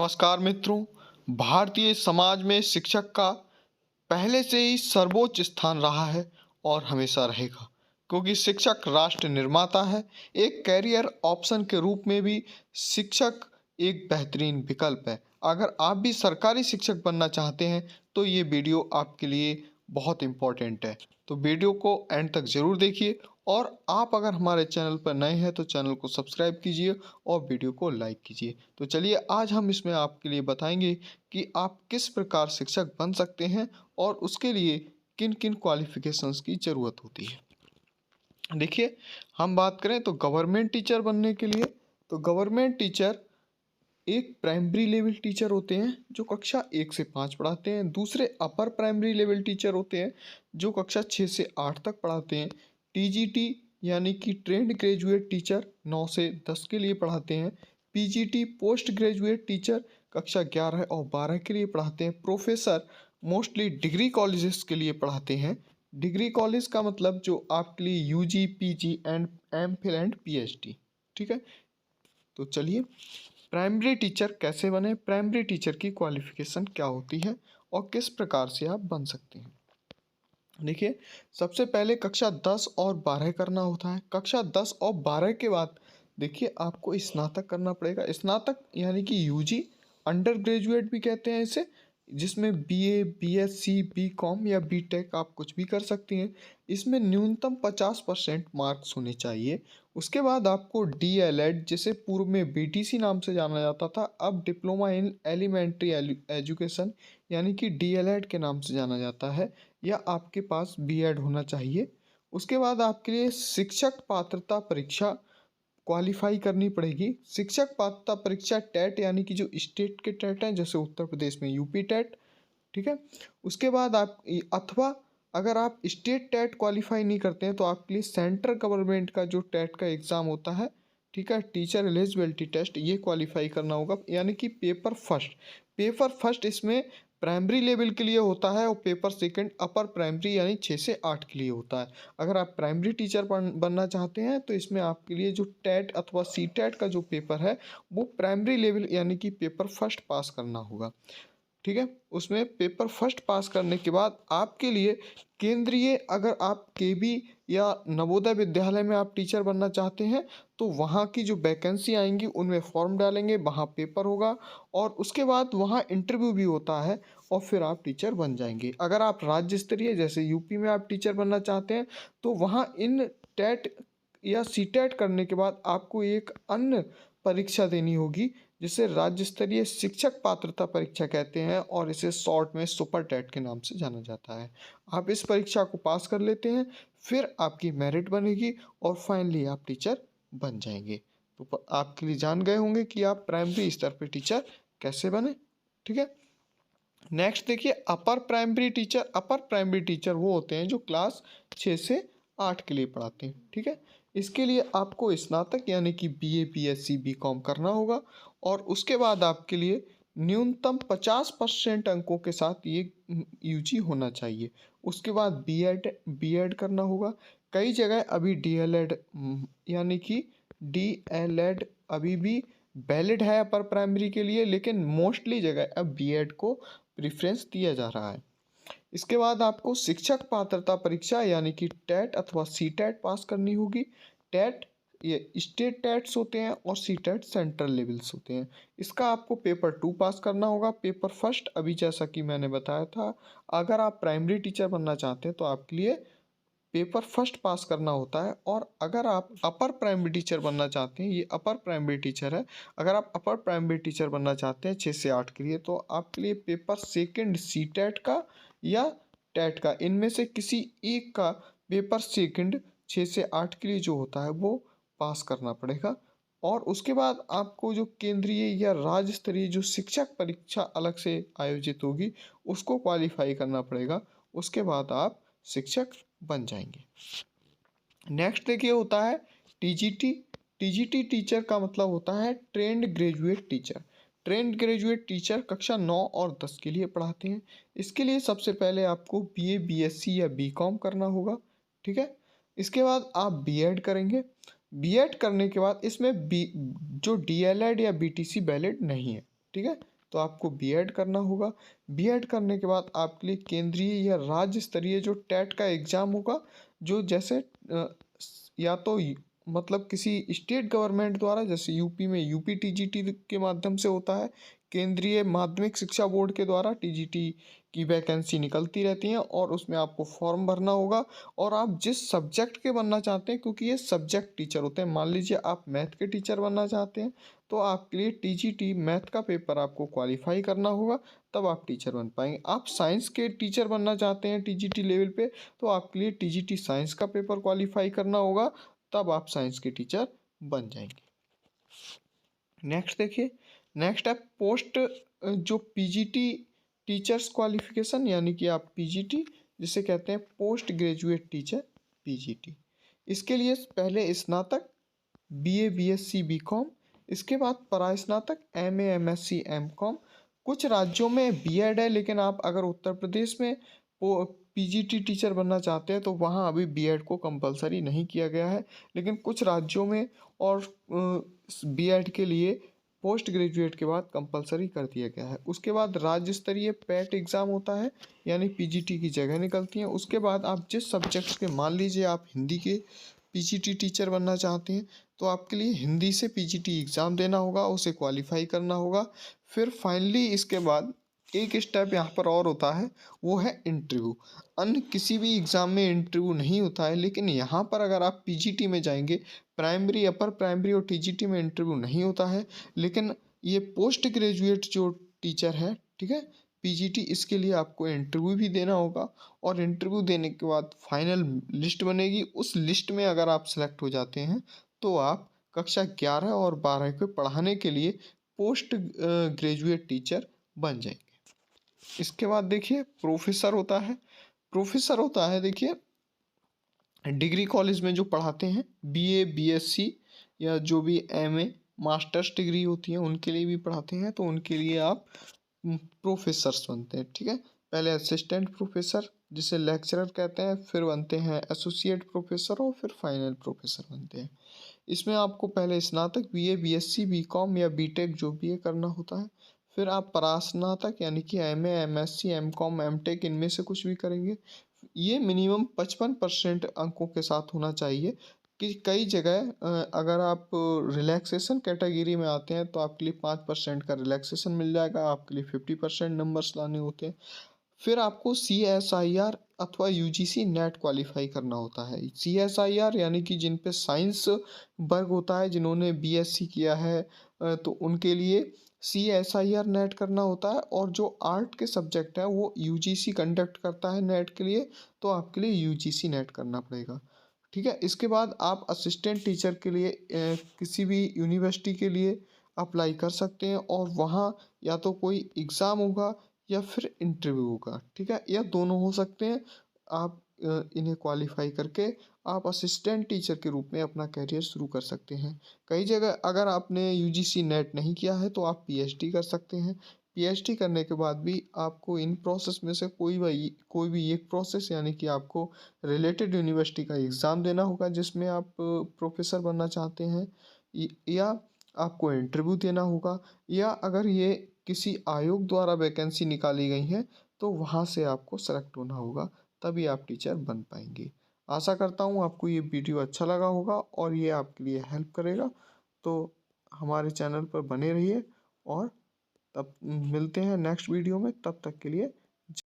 नमस्कार मित्रों। भारतीय समाज में शिक्षक का पहले से ही सर्वोच्च स्थान रहा है और हमेशा रहेगा, क्योंकि शिक्षक राष्ट्र निर्माता है। एक कैरियर ऑप्शन के रूप में भी शिक्षक एक बेहतरीन विकल्प है। अगर आप भी सरकारी शिक्षक बनना चाहते हैं तो ये वीडियो आपके लिए बहुत इम्पोर्टेंट है। तो वीडियो को एंड तक ज़रूर देखिए, और आप अगर हमारे चैनल पर नए हैं तो चैनल को सब्सक्राइब कीजिए और वीडियो को लाइक कीजिए। तो चलिए आज हम इसमें आपके लिए बताएंगे कि आप किस प्रकार शिक्षक बन सकते हैं और उसके लिए किन किन क्वालिफिकेशंस की ज़रूरत होती है। देखिए, हम बात करें तो गवर्नमेंट टीचर बनने के लिए, तो गवर्नमेंट टीचर एक प्राइमरी लेवल टीचर होते हैं जो कक्षा 1 से 5 पढ़ाते हैं। दूसरे अपर प्राइमरी लेवल टीचर होते हैं जो कक्षा 6 से 8 तक पढ़ाते हैं। टीजीटी यानी कि ट्रेंड ग्रेजुएट टीचर 9 से 10 के लिए पढ़ाते हैं। पीजीटी पोस्ट ग्रेजुएट टीचर कक्षा 11 और 12 के लिए पढ़ाते हैं। प्रोफेसर मोस्टली डिग्री कॉलेजेस के लिए पढ़ाते हैं। डिग्री कॉलेज का मतलब जो आपके लिए UG, PG and MPhil and PhD. ठीक है, तो चलिए प्राइमरी टीचर कैसे बने, प्राइमरी टीचर की क्वालिफिकेशन क्या होती है और किस प्रकार से आप बन सकते हैं। देखिए, सबसे पहले कक्षा 10 और 12 करना होता है। कक्षा 10 और 12 के बाद देखिए आपको स्नातक करना पड़ेगा। स्नातक यानी कि यूजी, अंडर ग्रेजुएट भी कहते हैं इसे, जिसमें बीए, बीएससी, बीकॉम या बीटेक आप कुछ भी कर सकती हैं। इसमें न्यूनतम 50% मार्क्स होने चाहिए। उसके बाद आपको डीएलएड, जिसे पूर्व में बीटीसी नाम से जाना जाता था, अब डिप्लोमा इन एलिमेंट्री एजुकेशन यानी कि डीएलएड के नाम से जाना जाता है, या आपके पास बीएड होना चाहिए। उसके बाद आपके लिए शिक्षक पात्रता परीक्षा क्वालिफाई करनी पड़ेगी। शिक्षक पात्रता परीक्षा टेट यानी कि जो स्टेट के टेट हैं, जैसे उत्तर प्रदेश में यूपी टेट। ठीक है, उसके बाद आप अथवा अगर आप स्टेट टेट क्वालिफाई नहीं करते हैं तो आपके लिए सेंट्रल गवर्नमेंट का जो टेट का एग्ज़ाम होता है, ठीक है, टीचर एलिजिबिलिटी टेस्ट, ये क्वालिफाई करना होगा। यानी कि पेपर फर्स्ट, पेपर फर्स्ट इसमें प्राइमरी लेवल के लिए होता है और पेपर सेकंड अपर प्राइमरी यानी 6 से 8 के लिए होता है। अगर आप प्राइमरी टीचर बनना चाहते हैं तो इसमें आपके लिए जो टेट अथवा सी टेट का जो पेपर है वो प्राइमरी लेवल यानी कि पेपर फर्स्ट पास करना होगा। ठीक है, उसमें पेपर फर्स्ट पास करने के बाद आपके लिए केंद्रीय, अगर आप केबी या नवोदय विद्यालय में आप टीचर बनना चाहते हैं तो वहाँ की जो वैकेंसी आएंगी उनमें फॉर्म डालेंगे, वहाँ पेपर होगा और उसके बाद वहाँ इंटरव्यू भी होता है और फिर आप टीचर बन जाएंगे। अगर आप राज्य स्तरीय जैसे यूपी में आप टीचर बनना चाहते हैं तो वहाँ इन टेट या सी टेट करने के बाद आपको एक अन्य परीक्षा देनी होगी जिसे राज्य स्तरीय शिक्षक पात्रता परीक्षा कहते हैं और इसे शॉर्ट में सुपर टेट के नाम से जाना जाता है। आप इस परीक्षा को पास कर लेते हैं, फिर आपकी मेरिट बनेगी और फाइनली आप टीचर बन जाएंगे। तो आपके लिए जान गए होंगे कि आप प्राइमरी स्तर पर टीचर कैसे बने। ठीक है, नेक्स्ट देखिए upper primary teacher. Upper primary teacher वो होते हैं जो क्लास 6 से 8 के लिए पढ़ाते हैं। ठीक है, इसके लिए आपको स्नातक यानी कि बीए, बीएससी, बीकॉम करना होगा और उसके बाद आपके लिए न्यूनतम 50% अंकों के साथ ये यूजी होना चाहिए। उसके बाद बीएड करना होगा। कई जगह अभी डीएलएड यानी कि डीएलएड अभी भी वैलिड है अपर प्राइमरी के लिए, लेकिन मोस्टली जगह अब बीएड को प्रेफरेंस दिया जा रहा है। इसके बाद आपको शिक्षक पात्रता परीक्षा यानी कि टेट अथवा सी टेट पास करनी होगी। टेट ये स्टेट टेट्स होते हैं और सी टेट सेंट्रल लेवल्स होते हैं। इसका आपको पेपर 2 पास करना होगा। पेपर फर्स्ट अभी जैसा कि मैंने बताया था, अगर आप प्राइमरी टीचर बनना चाहते हैं तो आपके लिए पेपर फर्स्ट पास करना होता है। और अगर आप अपर प्राइमरी टीचर बनना चाहते हैं, ये अपर प्राइमरी टीचर है, अगर आप अपर प्राइमरी टीचर बनना चाहते हैं 6 से 8 के लिए तो आपके लिए पेपर सेकंड सी टेट का या टेट का, इनमें से किसी एक का पेपर सेकंड 6 से 8 के लिए जो होता है वो पास करना पड़ेगा। और उसके बाद आपको जो केंद्रीय या राज्य स्तरीय जो शिक्षक परीक्षा अलग से आयोजित होगी उसको क्वालिफाई करना पड़ेगा। उसके बाद आप शिक्षक बन जाएंगे। नेक्स्ट देखिए होता है टीजीटी। टीजीटी टीचर का मतलब होता है trained graduate teacher. Trained graduate teacher कक्षा 9 और 10 के लिए पढ़ाते हैं। इसके लिए सबसे पहले आपको बीए, बीएससी या बीकॉम करना होगा। ठीक है, इसके बाद आप बीएड करेंगे। बीएड करने के बाद इसमें जो डीएलएड या बीटीसी वैलिड नहीं है। ठीक है। तो आपको बीएड करना होगा। बीएड करने के बाद आपके लिए केंद्रीय या राज्य स्तरीय जो टेट का एग्ज़ाम होगा, जो जैसे या तो मतलब किसी स्टेट गवर्नमेंट द्वारा, जैसे यूपी में यूपी टीजीटी के माध्यम से होता है, केंद्रीय माध्यमिक शिक्षा बोर्ड के द्वारा टीजीटी की वैकेंसी निकलती रहती हैं और उसमें आपको फॉर्म भरना होगा। और आप जिस सब्जेक्ट के बनना चाहते हैं, क्योंकि ये सब्जेक्ट टीचर होते हैं, मान लीजिए आप मैथ के टीचर बनना चाहते हैं, तो आपके लिए टीजीटी मैथ का पेपर आपको क्वालिफाई करना होगा, तब आप टीचर बन पाएंगे। आप साइंस के टीचर बनना चाहते हैं टीजीटी लेवल पे, तो आपके लिए टीजीटी साइंस का पेपर क्वालिफाई करना होगा, तब आप साइंस के टीचर बन जाएंगे। नेक्स्ट देखिए, नेक्स्ट है पोस्ट जो पीजीटी टीचर्स क्वालिफिकेशन, यानी कि आप पीजीटी जिसे कहते हैं पोस्ट ग्रेजुएट टीचर पीजीटी। इसके लिए पहले स्नातक बीए बीएससी बीकॉम, इसके बाद परास्नातक एमए एमएससी एमकॉम। कुछ राज्यों में बीएड है, लेकिन आप अगर उत्तर प्रदेश में वो पीजीटी टीचर बनना चाहते हैं तो वहाँ अभी बीएड को कंपलसरी नहीं किया गया है, लेकिन कुछ राज्यों में और बीएड के लिए पोस्ट ग्रेजुएट के बाद कंपलसरी कर दिया गया है। उसके बाद राज्य स्तरीय पैट एग्ज़ाम होता है, यानी पीजीटी की जगह निकलती है। उसके बाद आप जिस सब्जेक्ट्स के, मान लीजिए आप हिंदी के पीजीटी टीचर बनना चाहते हैं, तो आपके लिए हिंदी से पीजीटी एग्ज़ाम देना होगा, उसे क्वालिफाई करना होगा। फिर फाइनली इसके बाद एक स्टेप यहाँ पर और होता है, वो है इंटरव्यू। अन्य किसी भी एग्ज़ाम में इंटरव्यू नहीं होता है, लेकिन यहाँ पर अगर आप पीजीटी में जाएंगे, प्राइमरी अपर प्राइमरी और टीजीटी में इंटरव्यू नहीं होता है, लेकिन ये पोस्ट ग्रेजुएट जो टीचर है, ठीक है, पीजीटी, इसके लिए आपको इंटरव्यू भी देना होगा। और इंटरव्यू देने के बाद फाइनल लिस्ट बनेगी, उस लिस्ट में अगर आप सेलेक्ट हो जाते हैं तो आप कक्षा 11 और 12 को पढ़ाने के लिए पोस्ट ग्रेजुएट टीचर बन जाएंगे। इसके बाद देखिए प्रोफेसर होता है। प्रोफेसर होता है, देखिए डिग्री कॉलेज में जो पढ़ाते हैं, बीए बीएससी या जो भी एमए मास्टर्स डिग्री होती है उनके लिए भी पढ़ाते हैं, तो उनके लिए आप प्रोफेसर्स बनते हैं, ठीक है। पहले असिस्टेंट प्रोफेसर जिसे लेक्चरर कहते हैं, फिर बनते हैं एसोसिएट प्रोफेसर और फिर फाइनल प्रोफेसर बनते हैं। इसमें आपको पहले स्नातक बीए बीएससी बीकॉम या बीटेक जो भी करना होता है, फिर आप परास्नातक यानी कि एमए एमएससी एमकॉम एमटेक इनमें से कुछ भी करेंगे। ये मिनिमम 55% अंकों के साथ होना चाहिए। कि कई जगह अगर आप रिलैक्सेशन कैटेगरी में आते हैं तो आपके लिए 5% का रिलैक्सेशन मिल जाएगा, आपके लिए 50% नंबर्स लाने होते हैं। फिर आपको CSIR अथवा UGC नेट क्वालिफाई करना होता है। CSIR यानी कि जिन पे साइंस वर्ग होता है, जिन्होंने BSc किया है तो उनके लिए CSIR नेट करना होता है, और जो आर्ट के सब्जेक्ट हैं वो UGC कंडक्ट करता है नेट के लिए, तो आपके लिए UGC नेट करना पड़ेगा, ठीक है। इसके बाद आप असिस्टेंट टीचर के लिए किसी भी यूनिवर्सिटी के लिए अप्लाई कर सकते हैं, और वहाँ या तो कोई एग्ज़ाम होगा या फिर इंटरव्यू होगा, ठीक है, या दोनों हो सकते हैं। आप इन्हें क्वालिफाई करके आप असिस्टेंट टीचर के रूप में अपना करियर शुरू कर सकते हैं। कई जगह अगर आपने UGC नेट नहीं किया है तो आप PhD कर सकते हैं। PhD करने के बाद भी आपको इन प्रोसेस में से कोई भी एक प्रोसेस, यानी कि आपको रिलेटेड यूनिवर्सिटी का एग्ज़ाम देना होगा जिसमें आप प्रोफेसर बनना चाहते हैं, या आपको इंटरव्यू देना होगा, या अगर ये किसी आयोग द्वारा वैकेंसी निकाली गई है तो वहाँ से आपको सेलेक्ट होना होगा, तभी आप टीचर बन पाएंगे। आशा करता हूँ आपको ये वीडियो अच्छा लगा होगा और ये आपके लिए हेल्प करेगा। तो हमारे चैनल पर बने रहिए, और तब मिलते हैं नेक्स्ट वीडियो में, तब तक के लिए